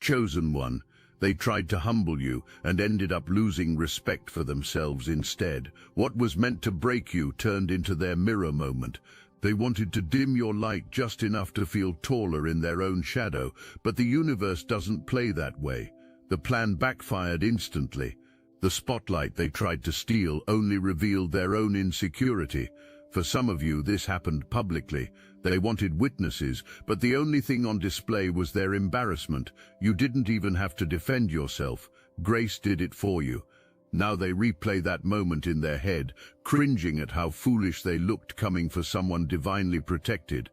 chosen one. They tried to humble you and ended up losing respect for themselves instead. What was meant to break you turned into their mirror moment. They wanted to dim your light just enough to feel taller in their own shadow, but the universe doesn't play that way. The plan backfired instantly. The spotlight they tried to steal only revealed their own insecurity. For some of you, this happened publicly. They wanted witnesses, but the only thing on display was their embarrassment. You didn't even have to defend yourself. Grace did it for you. Now they replay that moment in their head, cringing at how foolish they looked coming for someone divinely protected.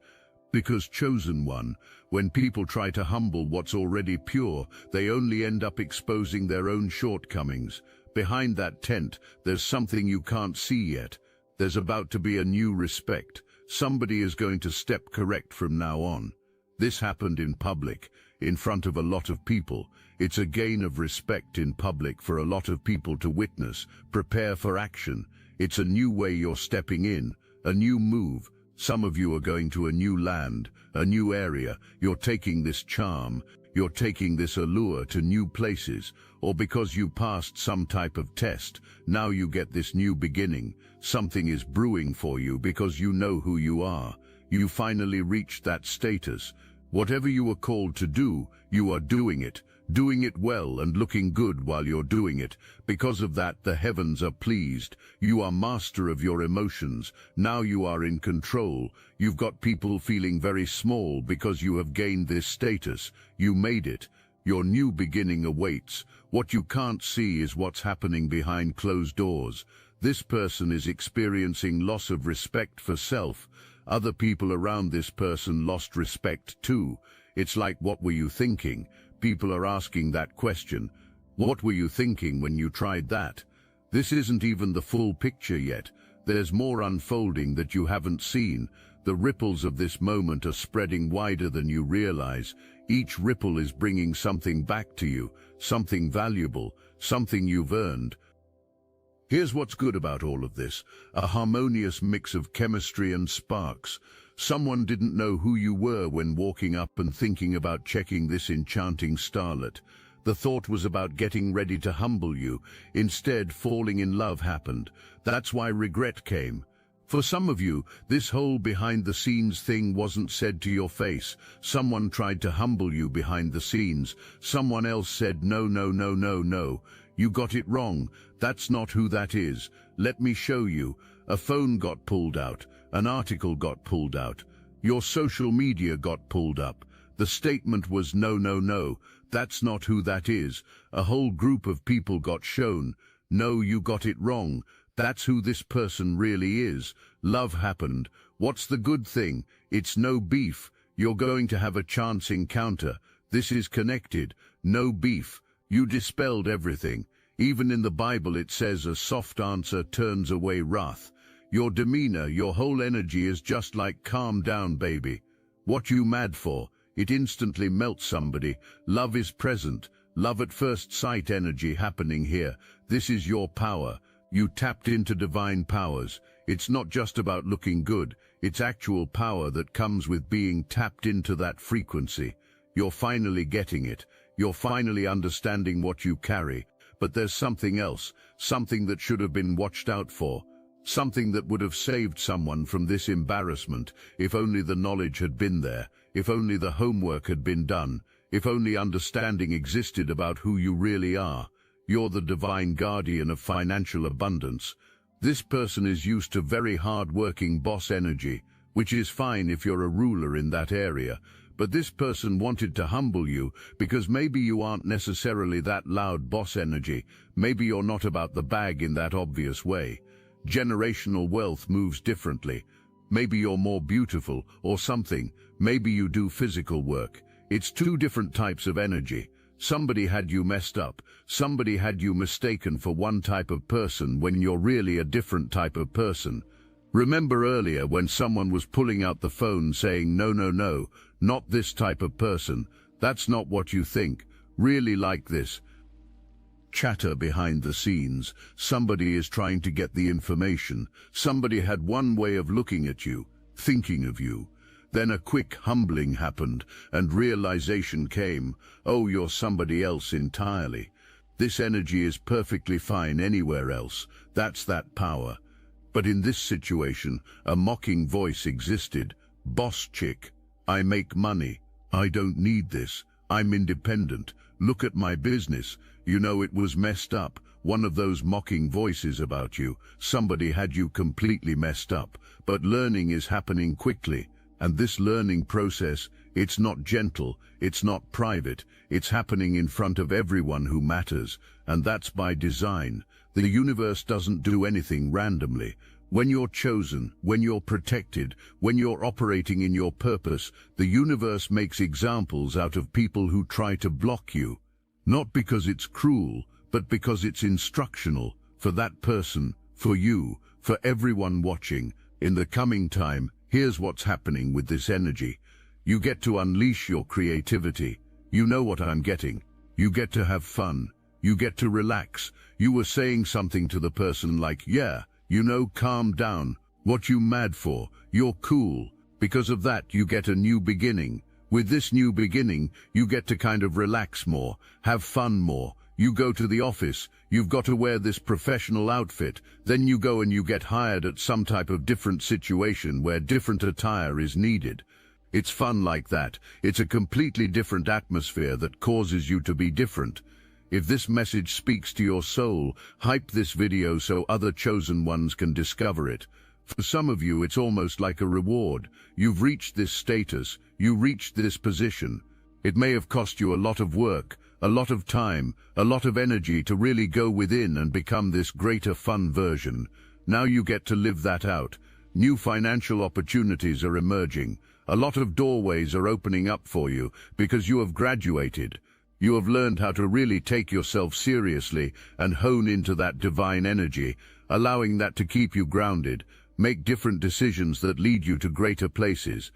Because chosen one, when people try to humble what's already pure, they only end up exposing their own shortcomings. Behind that tent, there's something you can't see yet. There's about to be a new respect. Somebody is going to step correct from now on. This happened in public, in front of a lot of people. It's a gain of respect in public for a lot of people to witness. Prepare for action. It's a new way you're stepping in, a new move. Some of you are going to a new land, a new area. You're taking this charm, you're taking this allure to new places, or because you passed some type of test, now you get this new beginning. Something is brewing for you because you know who you are. You finally reached that status. Whatever you were called to do, you are doing it well and looking good while you're doing it. Because of that, the heavens are pleased. You are master of your emotions. Now you are in control. You've got people feeling very small because you have gained this status. You made it. Your new beginning awaits. What you can't see is what's happening behind closed doors. This person is experiencing loss of respect for self. Other people around this person lost respect too. It's like, what were you thinking? People are asking that question. What were you thinking when you tried that? This isn't even the full picture yet. There's more unfolding that you haven't seen. The ripples of this moment are spreading wider than you realize. Each ripple is bringing something back to you, something valuable, something you've earned. Here's what's good about all of this, a harmonious mix of chemistry and sparks. Someone didn't know who you were when walking up and thinking about checking this enchanting starlet. The thought was about getting ready to humble you. Instead, falling in love happened. That's why regret came. For some of you, this whole behind-the-scenes thing wasn't said to your face. Someone tried to humble you behind the scenes. Someone else said, no, no, no, no, no. You got it wrong. That's not who that is. Let me show you. A phone got pulled out. An article got pulled out. Your social media got pulled up. The statement was no, no, no. That's not who that is. A whole group of people got shown. No, you got it wrong. That's who this person really is. Love happened. What's the good thing? It's no beef. You're going to have a chance encounter. This is connected. No beef. You dispelled everything. Even in the Bible it says a soft answer turns away wrath. Your demeanor, your whole energy is just like, calm down, baby. What you mad for? It instantly melts somebody. Love is present. Love at first sight energy happening here. This is your power. You tapped into divine powers. It's not just about looking good. It's actual power that comes with being tapped into that frequency. You're finally getting it. You're finally understanding what you carry. But there's something else, something that should have been watched out for. Something that would have saved someone from this embarrassment if only the knowledge had been there, if only the homework had been done, if only understanding existed about who you really are. You're the divine guardian of financial abundance. This person is used to very hard-working boss energy, which is fine if you're a ruler in that area. But this person wanted to humble you because maybe you aren't necessarily that loud boss energy. Maybe you're not about the bag in that obvious way. Generational wealth moves differently. Maybe you're more beautiful or something. Maybe you do physical work. It's two different types of energy. Somebody had you messed up. Somebody had you mistaken for one type of person when you're really a different type of person. Remember earlier when someone was pulling out the phone saying, no, no, no, not this type of person. That's not what you think. Really like this. Chatter behind the scenes. Somebody is trying to get the information. Somebody had one way of looking at you, thinking of you. Then a quick humbling happened, and realization came, oh, you're somebody else entirely. This energy is perfectly fine anywhere else, that's that power. But in this situation, a mocking voice existed. Boss chick, I make money. I don't need this. I'm independent. Look at my business. You know, it was messed up. One of those mocking voices about you. Somebody had you completely messed up. But learning is happening quickly. And this learning process, it's not gentle, it's not private, it's happening in front of everyone who matters. And that's by design. The universe doesn't do anything randomly. When you're chosen, when you're protected, when you're operating in your purpose, the universe makes examples out of people who try to block you. Not because it's cruel, but because it's instructional for that person, for you, for everyone watching. In the coming time, here's what's happening with this energy. You get to unleash your creativity. You know what I'm getting. You get to have fun. You get to relax. You were saying something to the person like, yeah, you know, calm down. What you mad for? You're cool. Because of that, you get a new beginning. With this new beginning, you get to kind of relax more, have fun more. You go to the office, you've got to wear this professional outfit, then you go and you get hired at some type of different situation where different attire is needed. It's fun like that. It's a completely different atmosphere that causes you to be different. If this message speaks to your soul, hype this video so other chosen ones can discover it. For some of you, it's almost like a reward. You've reached this status, you reached this position. It may have cost you a lot of work, a lot of time, a lot of energy to really go within and become this greater fun version. Now you get to live that out. New financial opportunities are emerging. A lot of doorways are opening up for you because you have graduated. You have learned how to really take yourself seriously and hone into that divine energy, allowing that to keep you grounded, make different decisions that lead you to greater places.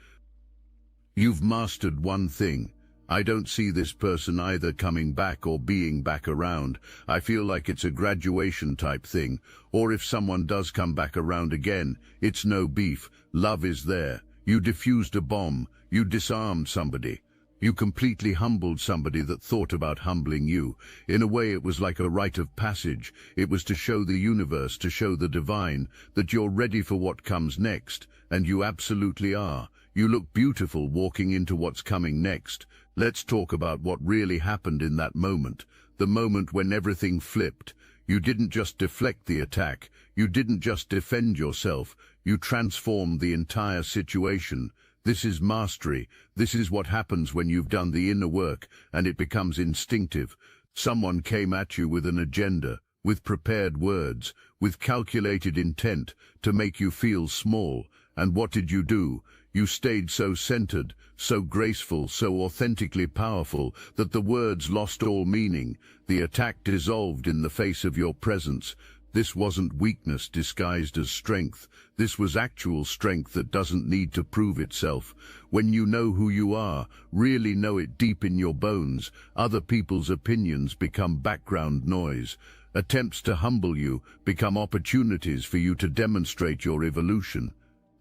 You've mastered one thing. I don't see this person either coming back or being back around. I feel like it's a graduation type thing. Or if someone does come back around again, it's no beef. Love is there. You diffused a bomb. You disarmed somebody. You completely humbled somebody that thought about humbling you. In a way, it was like a rite of passage. It was to show the universe, to show the divine, that you're ready for what comes next. And you absolutely are. You look beautiful walking into what's coming next. Let's talk about what really happened in that moment. The moment when everything flipped. You didn't just deflect the attack. You didn't just defend yourself. You transformed the entire situation. This is mastery. This is what happens when you've done the inner work and it becomes instinctive. Someone came at you with an agenda, with prepared words, with calculated intent to make you feel small. And what did you do? You stayed so centered, so graceful, so authentically powerful that the words lost all meaning. The attack dissolved in the face of your presence. This wasn't weakness disguised as strength. This was actual strength that doesn't need to prove itself. When you know who you are, really know it deep in your bones, other people's opinions become background noise. Attempts to humble you become opportunities for you to demonstrate your evolution.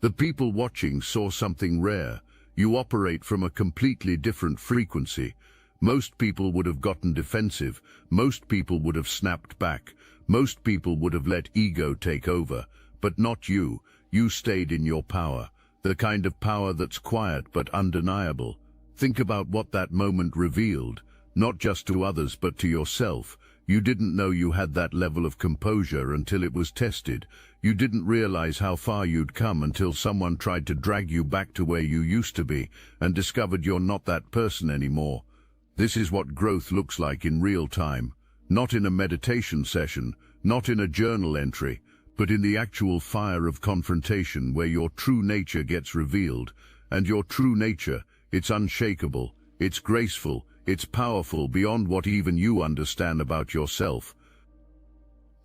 The people watching saw something rare. You operate from a completely different frequency. Most people would have gotten defensive. Most people would have snapped back. Most people would have let ego take over. But not you. You stayed in your power. The kind of power that's quiet but undeniable. Think about what that moment revealed. Not just to others but to yourself. You didn't know you had that level of composure until it was tested. You didn't realize how far you'd come until someone tried to drag you back to where you used to be and discovered you're not that person anymore. This is what growth looks like in real time. Not in a meditation session, not in a journal entry, but in the actual fire of confrontation where your true nature gets revealed. And your true nature, it's unshakable, it's graceful, it's powerful beyond what even you understand about yourself.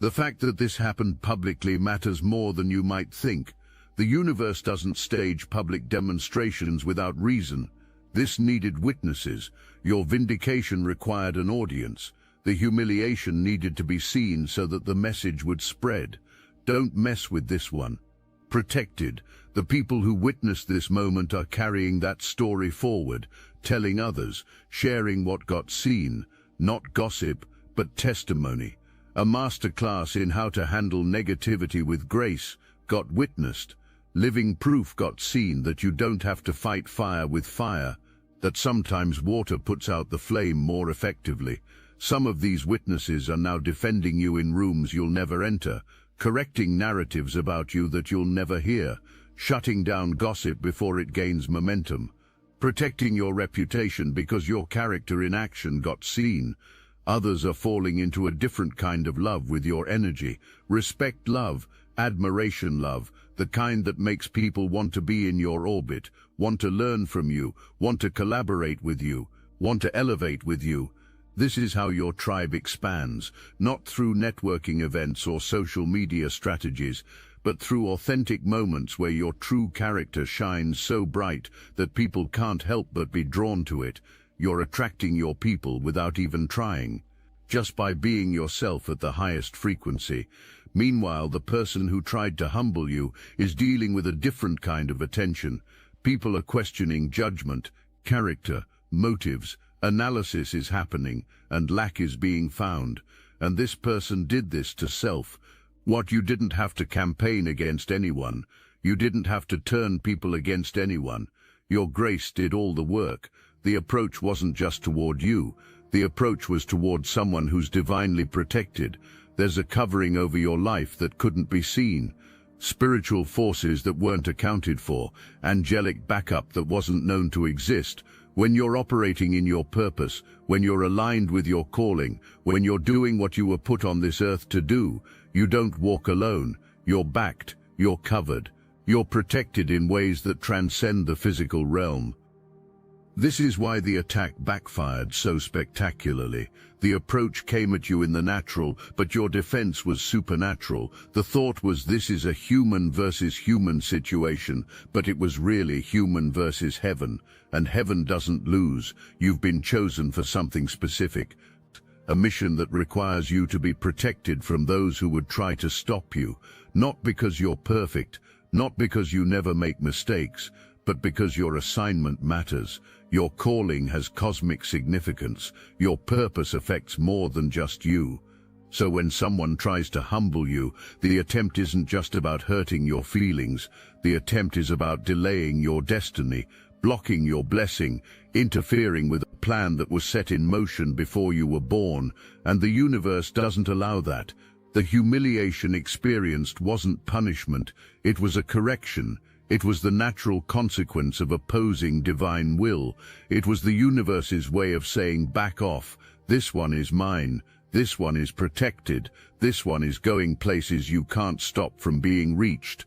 The fact that this happened publicly matters more than you might think. The universe doesn't stage public demonstrations without reason. This needed witnesses. Your vindication required an audience. The humiliation needed to be seen so that the message would spread. Don't mess with this one. protected. The people who witnessed this moment are carrying that story forward, telling others, sharing what got seen, not gossip, but testimony. A masterclass in how to handle negativity with grace got witnessed. Living proof got seen that you don't have to fight fire with fire, that sometimes water puts out the flame more effectively. Some of these witnesses are now defending you in rooms you'll never enter, correcting narratives about you that you'll never hear, shutting down gossip before it gains momentum, protecting your reputation because your character in action got seen. Others are falling into a different kind of love with your energy. Respect love, admiration love, the kind that makes people want to be in your orbit, want to learn from you, want to collaborate with you, want to elevate with you. This is how your tribe expands, not through networking events or social media strategies, but through authentic moments where your true character shines so bright that people can't help but be drawn to it. You're attracting your people without even trying, just by being yourself at the highest frequency. Meanwhile, the person who tried to humble you is dealing with a different kind of attention. People are questioning judgment, character, motives. Analysis is happening, and lack is being found. And this person did this to self. What you didn't have to campaign against anyone. You didn't have to turn people against anyone. Your grace did all the work. The approach wasn't just toward you. The approach was toward someone who's divinely protected. There's a covering over your life that couldn't be seen. Spiritual forces that weren't accounted for. Angelic backup that wasn't known to exist. When you're operating in your purpose, when you're aligned with your calling, when you're doing what you were put on this earth to do, you don't walk alone. You're backed, you're covered, you're protected in ways that transcend the physical realm. This is why the attack backfired so spectacularly. The approach came at you in the natural, but your defense was supernatural. The thought was this is a human versus human situation, but it was really human versus heaven. And heaven doesn't lose. You've been chosen for something specific. A mission that requires you to be protected from those who would try to stop you. Not because you're perfect, not because you never make mistakes, but because your assignment matters. Your calling has cosmic significance. Your purpose affects more than just you. So when someone tries to humble you, the attempt isn't just about hurting your feelings. The attempt is about delaying your destiny, blocking your blessing, interfering with a plan that was set in motion before you were born. And the universe doesn't allow that. The humiliation experienced wasn't punishment. It was a correction. It was the natural consequence of opposing divine will. It was the universe's way of saying, back off. This one is mine. This one is protected. This one is going places you can't stop from being reached.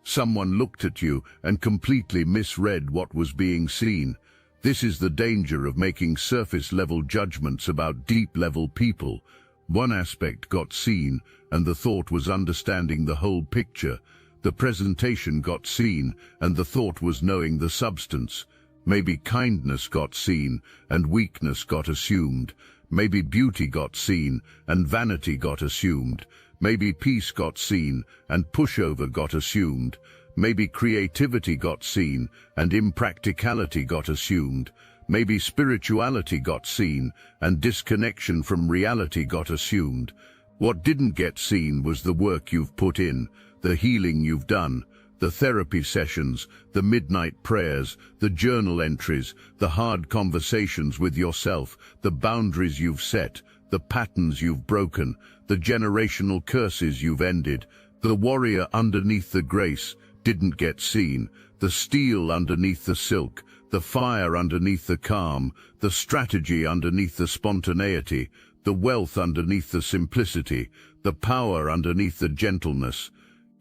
Someone looked at you and completely misread what was being seen. This is the danger of making surface-level judgments about deep-level people. One aspect got seen, and the thought was understanding the whole picture. The presentation got seen, and the thought was knowing the substance. Maybe kindness got seen, and weakness got assumed. Maybe beauty got seen, and vanity got assumed. Maybe peace got seen, and pushover got assumed. Maybe creativity got seen, and impracticality got assumed. Maybe spirituality got seen, and disconnection from reality got assumed. What didn't get seen was the work you've put in, the healing you've done, the therapy sessions, the midnight prayers, the journal entries, the hard conversations with yourself, the boundaries you've set, the patterns you've broken, the generational curses you've ended. The warrior underneath the grace didn't get seen, the steel underneath the silk, the fire underneath the calm, the strategy underneath the spontaneity, the wealth underneath the simplicity, the power underneath the gentleness.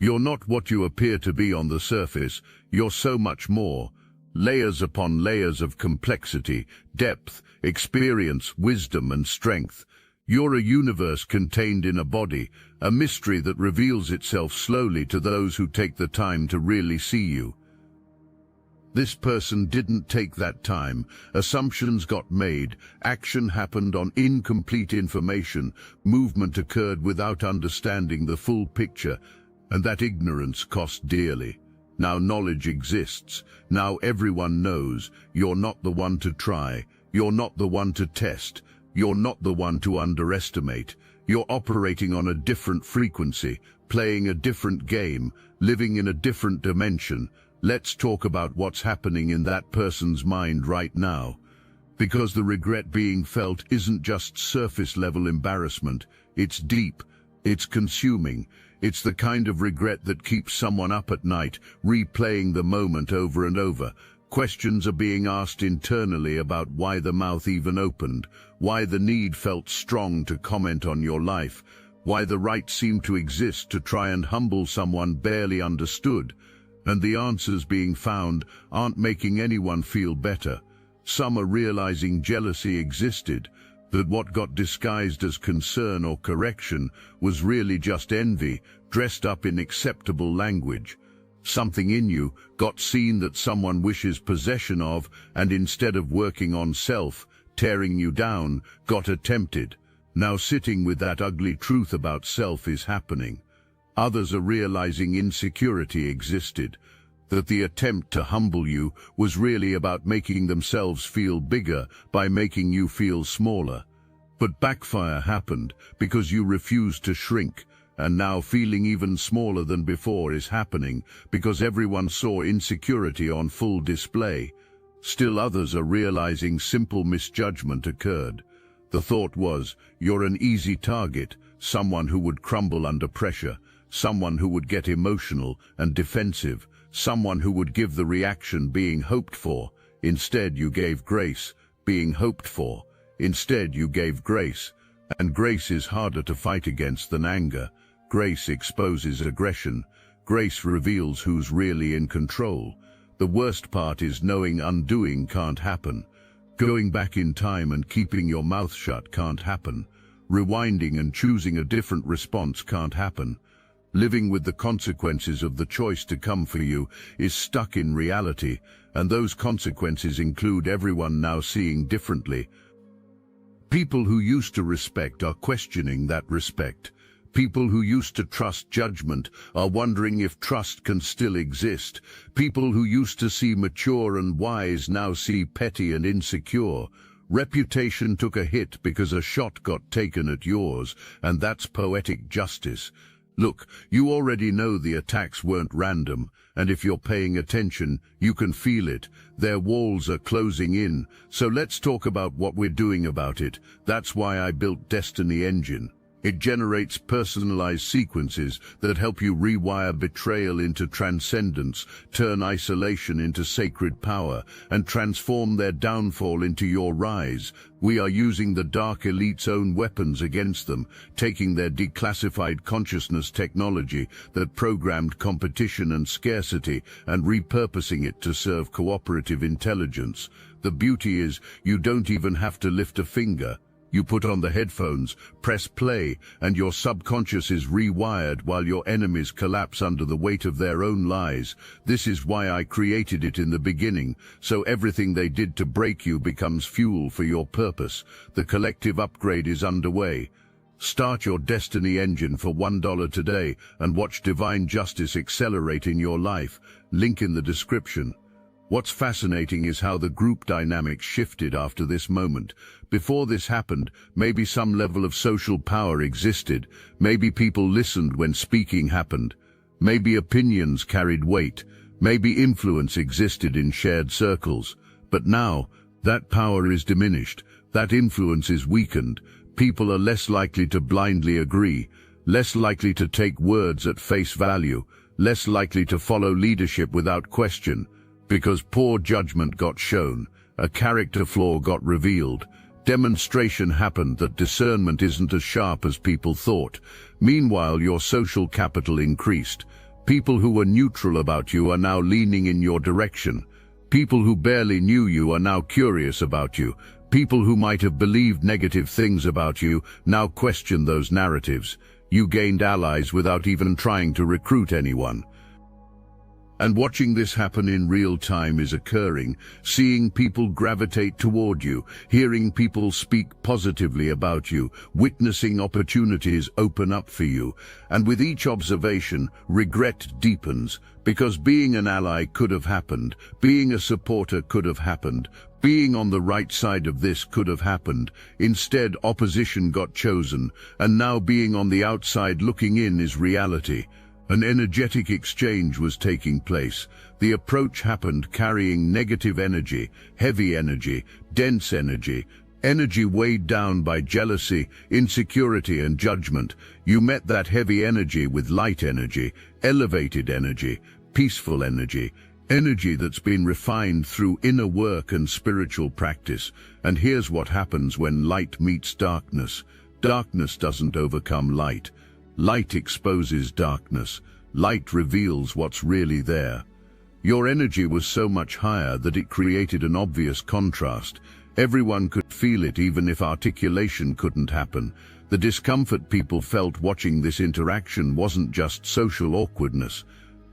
You're not what you appear to be on the surface. You're so much more. Layers upon layers of complexity, depth, experience, wisdom, and strength. You're a universe contained in a body, a mystery that reveals itself slowly to those who take the time to really see you. This person didn't take that time. Assumptions got made. Action happened on incomplete information. Movement occurred without understanding the full picture. And that ignorance cost dearly. Now knowledge exists. Now everyone knows. You're not the one to try. You're not the one to test. You're not the one to underestimate. You're operating on a different frequency, playing a different game, living in a different dimension. Let's talk about what's happening in that person's mind right now. Because the regret being felt isn't just surface-level embarrassment. It's deep. It's consuming. It's the kind of regret that keeps someone up at night, replaying the moment over and over. Questions are being asked internally about why the mouth even opened, why the need felt strong to comment on your life, why the right seemed to exist to try and humble someone barely understood. And the answers being found aren't making anyone feel better. Some are realizing jealousy existed, that what got disguised as concern or correction was really just envy, dressed up in acceptable language. Something in you got seen that someone wishes possession of, and instead of working on self, tearing you down, got attempted. Now sitting with that ugly truth about self is happening. Others are realizing insecurity existed, that the attempt to humble you was really about making themselves feel bigger by making you feel smaller. But backfire happened because you refused to shrink, and now feeling even smaller than before is happening because everyone saw insecurity on full display. Still others are realizing simple misjudgment occurred. The thought was, you're an easy target, someone who would crumble under pressure, someone who would get emotional and defensive, someone who would give the reaction being hoped for. Instead you gave grace, being hoped for. Instead you gave grace, and grace is harder to fight against than anger. Grace exposes aggression. Grace reveals who's really in control. The worst part is knowing undoing can't happen. Going back in time and keeping your mouth shut can't happen. Rewinding and choosing a different response can't happen. Living with the consequences of the choice to come for you is stuck in reality, and those consequences include everyone now seeing differently. People who used to respect are questioning that respect. People who used to trust judgment are wondering if trust can still exist. People who used to see mature and wise now see petty and insecure. Reputation took a hit because a shot got taken at yours, and that's poetic justice. Look, you already know the attacks weren't random, and if you're paying attention, you can feel it. Their walls are closing in, so let's talk about what we're doing about it. That's why I built Destiny Engine. It generates personalized sequences that help you rewire betrayal into transcendence, turn isolation into sacred power, and transform their downfall into your rise. We are using the Dark Elite's own weapons against them, taking their declassified consciousness technology that programmed competition and scarcity and repurposing it to serve cooperative intelligence. The beauty is, you don't even have to lift a finger. You put on the headphones, press play, and your subconscious is rewired while your enemies collapse under the weight of their own lies. This is why I created it in the beginning, so everything they did to break you becomes fuel for your purpose. The collective upgrade is underway. Start your Destiny Engine for $1 today and watch divine justice accelerate in your life. Link in the description. What's fascinating is how the group dynamic shifted after this moment. Before this happened, maybe some level of social power existed. Maybe people listened when speaking happened. Maybe opinions carried weight. Maybe influence existed in shared circles. But now, that power is diminished. That influence is weakened. People are less likely to blindly agree, less likely to take words at face value, less likely to follow leadership without question. Because poor judgment got shown, a character flaw got revealed, demonstration happened that discernment isn't as sharp as people thought. Meanwhile, your social capital increased. People who were neutral about you are now leaning in your direction. People who barely knew you are now curious about you. People who might have believed negative things about you now question those narratives. You gained allies without even trying to recruit anyone. And watching this happen in real time is occurring, seeing people gravitate toward you, hearing people speak positively about you, witnessing opportunities open up for you. And with each observation, regret deepens, because being an ally could have happened, being a supporter could have happened, being on the right side of this could have happened. Instead, opposition got chosen, and now being on the outside looking in is reality. An energetic exchange was taking place. The approach happened carrying negative energy, heavy energy, dense energy, energy weighed down by jealousy, insecurity and judgment. You met that heavy energy with light energy, elevated energy, peaceful energy, energy that's been refined through inner work and spiritual practice. And here's what happens when light meets darkness. Darkness doesn't overcome light. Light exposes darkness. Light reveals what's really there. Your energy was so much higher that it created an obvious contrast. Everyone could feel it even if articulation couldn't happen. The discomfort people felt watching this interaction wasn't just social awkwardness.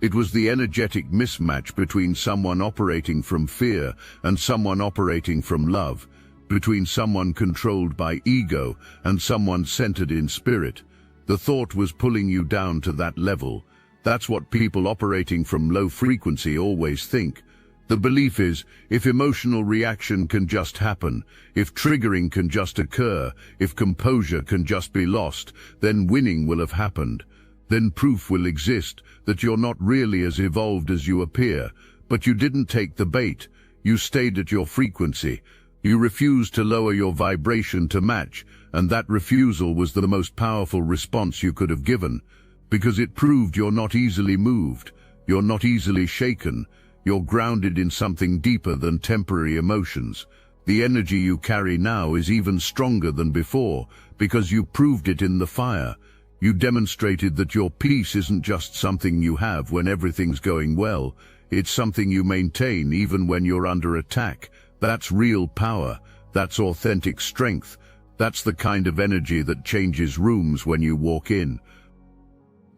It was the energetic mismatch between someone operating from fear and someone operating from love, between someone controlled by ego and someone centered in spirit. The thought was pulling you down to that level. That's what people operating from low frequency always think. The belief is, if emotional reaction can just happen, if triggering can just occur, if composure can just be lost, then winning will have happened. Then proof will exist that you're not really as evolved as you appear. But you didn't take the bait. You stayed at your frequency. You refused to lower your vibration to match, and that refusal was the most powerful response you could have given, because it proved you're not easily moved, you're not easily shaken, you're grounded in something deeper than temporary emotions. The energy you carry now is even stronger than before, because you proved it in the fire. You demonstrated that your peace isn't just something you have when everything's going well, it's something you maintain even when you're under attack. That's real power, that's authentic strength, that's the kind of energy that changes rooms when you walk in.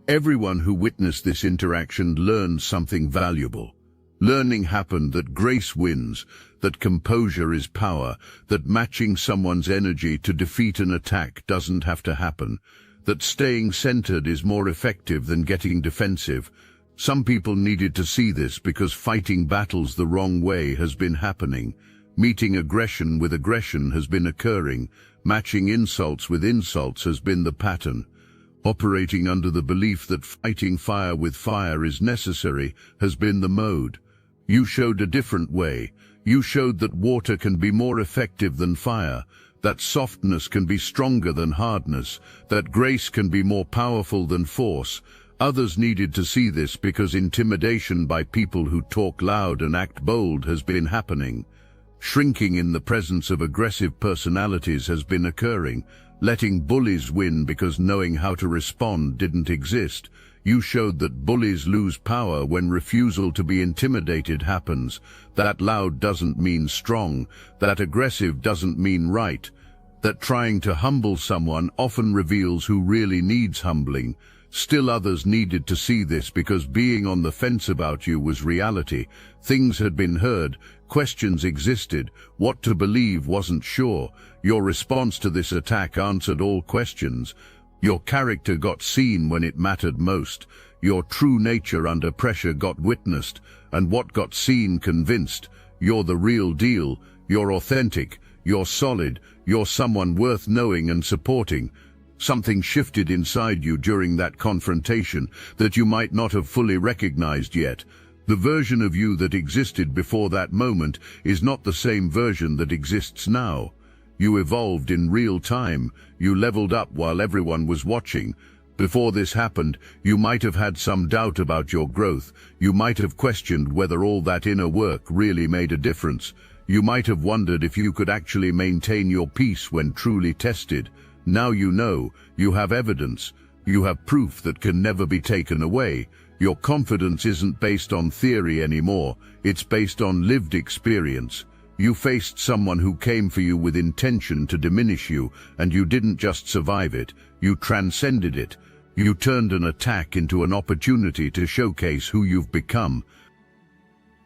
Everyone who witnessed this interaction learned something valuable. Learning happened that grace wins, that composure is power, that matching someone's energy to defeat an attack doesn't have to happen, that staying centered is more effective than getting defensive. Some people needed to see this because fighting battles the wrong way has been happening. Meeting aggression with aggression has been occurring. Matching insults with insults has been the pattern. Operating under the belief that fighting fire with fire is necessary has been the mode. You showed a different way. You showed that water can be more effective than fire, that softness can be stronger than hardness, that grace can be more powerful than force. Others needed to see this because intimidation by people who talk loud and act bold has been happening. Shrinking in the presence of aggressive personalities has been occurring. Letting bullies win because knowing how to respond didn't exist. You showed that bullies lose power when refusal to be intimidated happens. That loud doesn't mean strong. That aggressive doesn't mean right. That trying to humble someone often reveals who really needs humbling. Still others needed to see this because being on the fence about you was reality. Things had been heard, questions existed, what to believe wasn't sure. Your response to this attack answered all questions. Your character got seen when it mattered most. Your true nature under pressure got witnessed, and what got seen convinced. You're the real deal, you're authentic, you're solid, you're someone worth knowing and supporting. Something shifted inside you during that confrontation that you might not have fully recognized yet. The version of you that existed before that moment is not the same version that exists now. You evolved in real time. You leveled up while everyone was watching. Before this happened, you might have had some doubt about your growth. You might have questioned whether all that inner work really made a difference. You might have wondered if you could actually maintain your peace when truly tested. Now you know, you have evidence. You have proof that can never be taken away. Your confidence isn't based on theory anymore. It's based on lived experience. You faced someone who came for you with intention to diminish you, and you didn't just survive it, you transcended it. You turned an attack into an opportunity to showcase who you've become.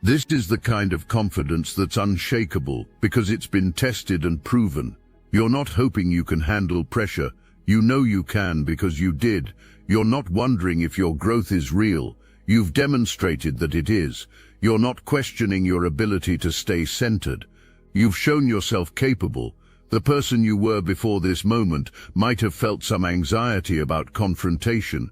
This is the kind of confidence that's unshakable because it's been tested and proven. You're not hoping you can handle pressure. You know you can because you did. You're not wondering if your growth is real. You've demonstrated that it is. You're not questioning your ability to stay centered. You've shown yourself capable. The person you were before this moment might have felt some anxiety about confrontation,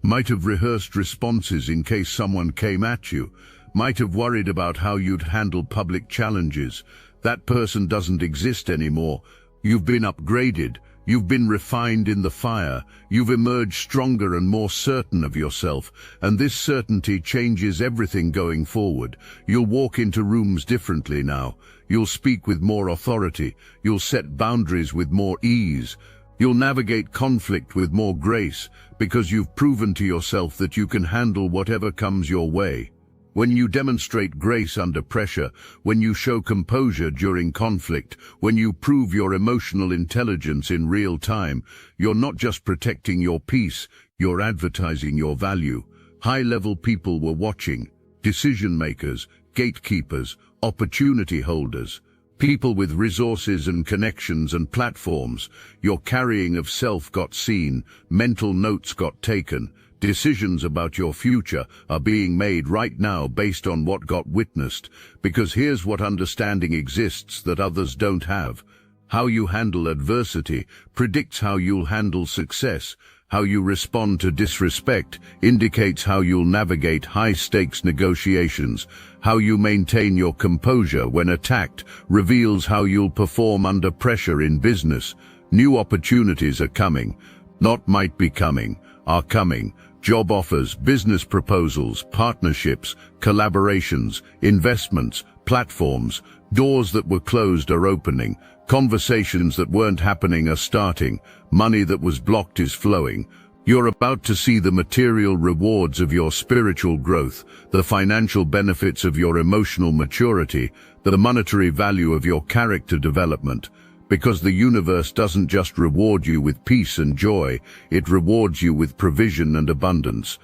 might have rehearsed responses in case someone came at you, might have worried about how you'd handle public challenges. That person doesn't exist anymore. You've been upgraded. You've been refined in the fire. You've emerged stronger and more certain of yourself, and this certainty changes everything going forward. You'll walk into rooms differently now. You'll speak with more authority. You'll set boundaries with more ease. You'll navigate conflict with more grace, because you've proven to yourself that you can handle whatever comes your way. When you demonstrate grace under pressure, when you show composure during conflict, when you prove your emotional intelligence in real time, you're not just protecting your peace, you're advertising your value. High-level people were watching. Decision-makers, gatekeepers, opportunity holders. People with resources and connections and platforms. Your carrying of self got seen, mental notes got taken. Decisions about your future are being made right now based on what got witnessed, because here's what understanding exists that others don't have. How you handle adversity predicts how you'll handle success. How you respond to disrespect indicates how you'll navigate high-stakes negotiations. How you maintain your composure when attacked reveals how you'll perform under pressure in business. New opportunities are coming. Not might be coming, are coming. Job offers, business proposals, partnerships, collaborations, investments, platforms. Doors that were closed are opening. Conversations that weren't happening are starting. Money that was blocked is flowing. You're about to see the material rewards of your spiritual growth, the financial benefits of your emotional maturity, the monetary value of your character development. Because the universe doesn't just reward you with peace and joy, it rewards you with provision and abundance.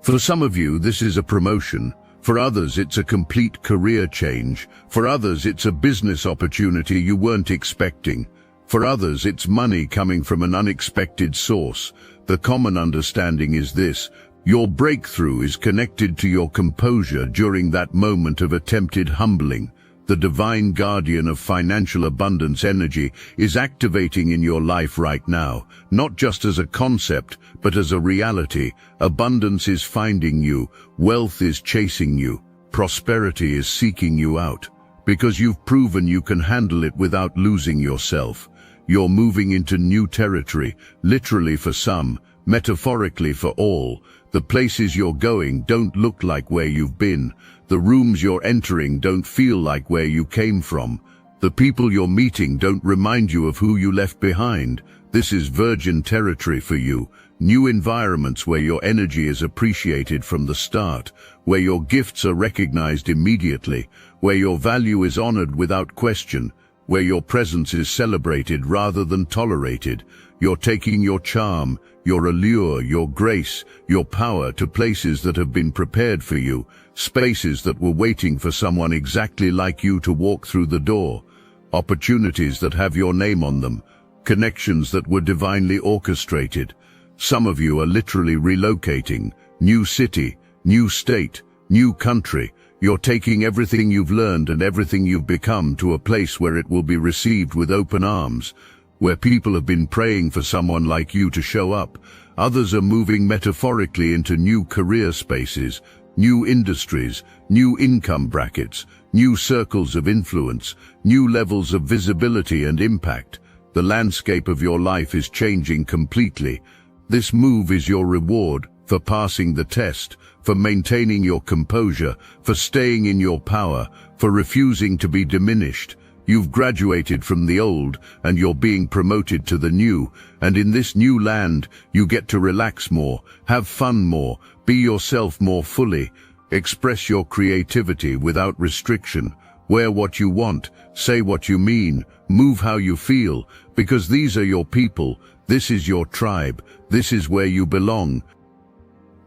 For some of you, this is a promotion. For others, it's a complete career change. For others, it's a business opportunity you weren't expecting. For others, it's money coming from an unexpected source. The common understanding is this: your breakthrough is connected to your composure during that moment of attempted humbling. The divine guardian of financial abundance energy is activating in your life right now, not just as a concept, but as a reality. Abundance is finding you, wealth is chasing you, prosperity is seeking you out. Because you've proven you can handle it without losing yourself. You're moving into new territory, literally for some, metaphorically for all. The places you're going don't look like where you've been. The rooms you're entering don't feel like where you came from. The people you're meeting don't remind you of who you left behind. This is virgin territory for you. New environments where your energy is appreciated from the start, where your gifts are recognized immediately, where your value is honored without question, where your presence is celebrated rather than tolerated. You're taking your charm, your allure, your grace, your power to places that have been prepared for you, spaces that were waiting for someone exactly like you to walk through the door, opportunities that have your name on them, connections that were divinely orchestrated. Some of you are literally relocating, new city, new state, new country. You're taking everything you've learned and everything you've become to a place where it will be received with open arms, where people have been praying for someone like you to show up. Others are moving metaphorically into new career spaces, new industries, new income brackets, new circles of influence, new levels of visibility and impact. The landscape of your life is changing completely. This move is your reward for passing the test, for maintaining your composure, for staying in your power, for refusing to be diminished. You've graduated from the old and you're being promoted to the new, and in this new land you get to relax more, have fun more, be yourself more fully, express your creativity without restriction, wear what you want, say what you mean, move how you feel, because these are your people, this is your tribe, this is where you belong.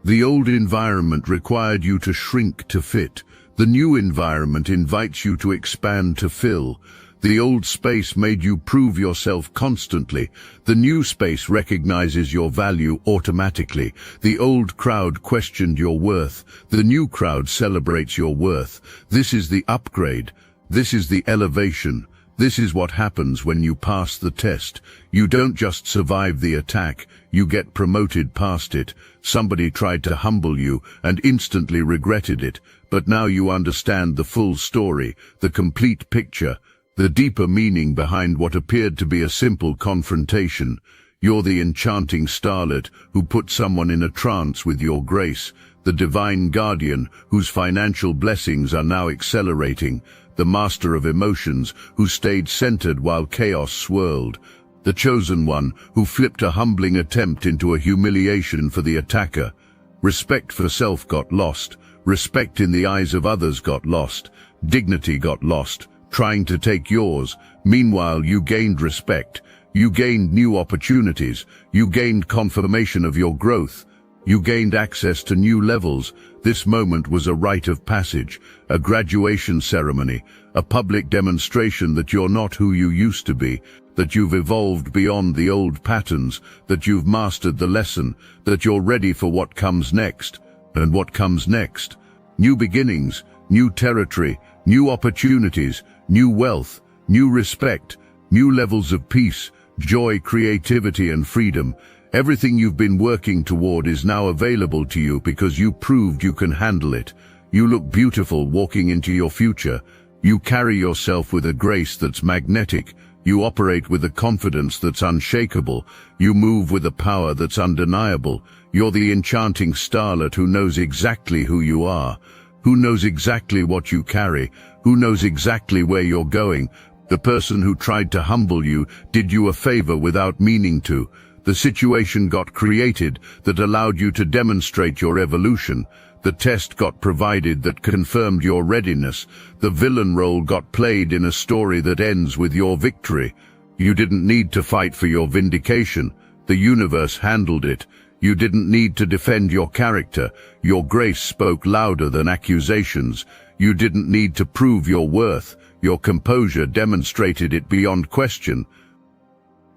The old environment required you to shrink to fit. The new environment invites you to expand, to fill. The old space made you prove yourself constantly. The new space recognizes your value automatically. The old crowd questioned your worth. The new crowd celebrates your worth. This is the upgrade. This is the elevation. This is what happens when you pass the test. You don't just survive the attack, you get promoted past it. Somebody tried to humble you and instantly regretted it, but now you understand the full story, the complete picture, the deeper meaning behind what appeared to be a simple confrontation. You're the enchanting starlet who put someone in a trance with your grace, the divine guardian whose financial blessings are now accelerating, the master of emotions who stayed centered while chaos swirled, the chosen one who flipped a humbling attempt into a humiliation for the attacker. Respect for self got lost, respect in the eyes of others got lost, dignity got lost, trying to take yours. Meanwhile, you gained respect, you gained new opportunities, you gained confirmation of your growth. You gained access to new levels. This moment was a rite of passage, a graduation ceremony, a public demonstration that you're not who you used to be, that you've evolved beyond the old patterns, that you've mastered the lesson, that you're ready for what comes next. And what comes next? New beginnings, new territory, new opportunities, new wealth, new respect, new levels of peace, joy, creativity, and freedom. Everything you've been working toward is now available to you because you proved you can handle it. You look beautiful walking into your future. You carry yourself with a grace that's magnetic. You operate with a confidence that's unshakable. You move with a power that's undeniable. You're the enchanting starlet who knows exactly who you are, who knows exactly what you carry, who knows exactly where you're going. The person who tried to humble you did you a favor without meaning to. The situation got created that allowed you to demonstrate your evolution. The test got provided that confirmed your readiness. The villain role got played in a story that ends with your victory. You didn't need to fight for your vindication. The universe handled it. You didn't need to defend your character. Your grace spoke louder than accusations. You didn't need to prove your worth. Your composure demonstrated it beyond question.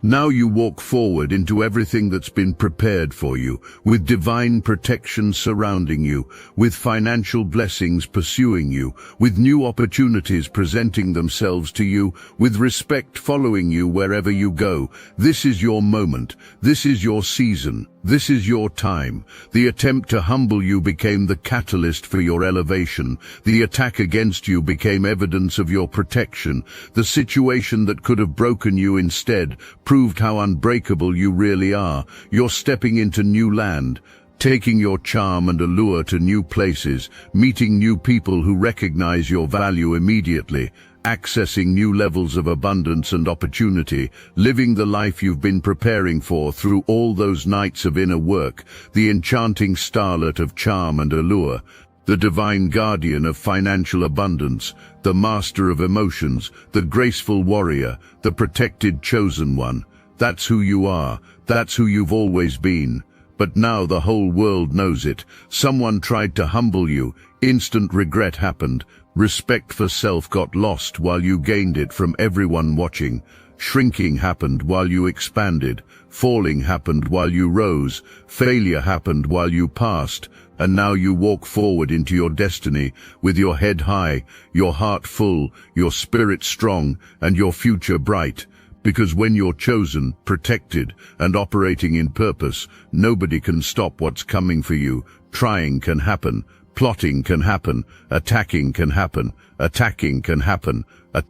Now you walk forward into everything that's been prepared for you, with divine protection surrounding you, with financial blessings pursuing you, with new opportunities presenting themselves to you, with respect following you wherever you go. This is your moment. This is your season. This is your time. The attempt to humble you became the catalyst for your elevation. The attack against you became evidence of your protection. The situation that could have broken you instead proved how unbreakable you really are. You're stepping into new land, taking your charm and allure to new places, meeting new people who recognize your value immediately, accessing new levels of abundance and opportunity, living the life you've been preparing for through all those nights of inner work, the enchanting starlet of charm and allure, the divine guardian of financial abundance, the master of emotions, the graceful warrior, the protected chosen one. That's who you are. That's who you've always been. But now the whole world knows it. Someone tried to humble you. Instant regret happened. Respect for self got lost while you gained it from everyone watching. Shrinking happened while you expanded. Falling happened while you rose. Failure happened while you passed. And now you walk forward into your destiny with your head high, your heart full, your spirit strong, and your future bright. Because when you're chosen, protected, and operating in purpose, nobody can stop what's coming for you. Trying can happen. Plotting can happen, attacking can happen,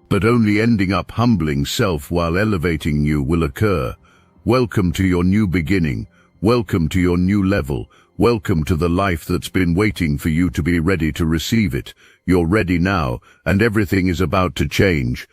but only ending up humbling self while elevating you will occur. Welcome to your new beginning. Welcome to your new level. Welcome to the life that's been waiting for you to be ready to receive it. You're ready now, and everything is about to change.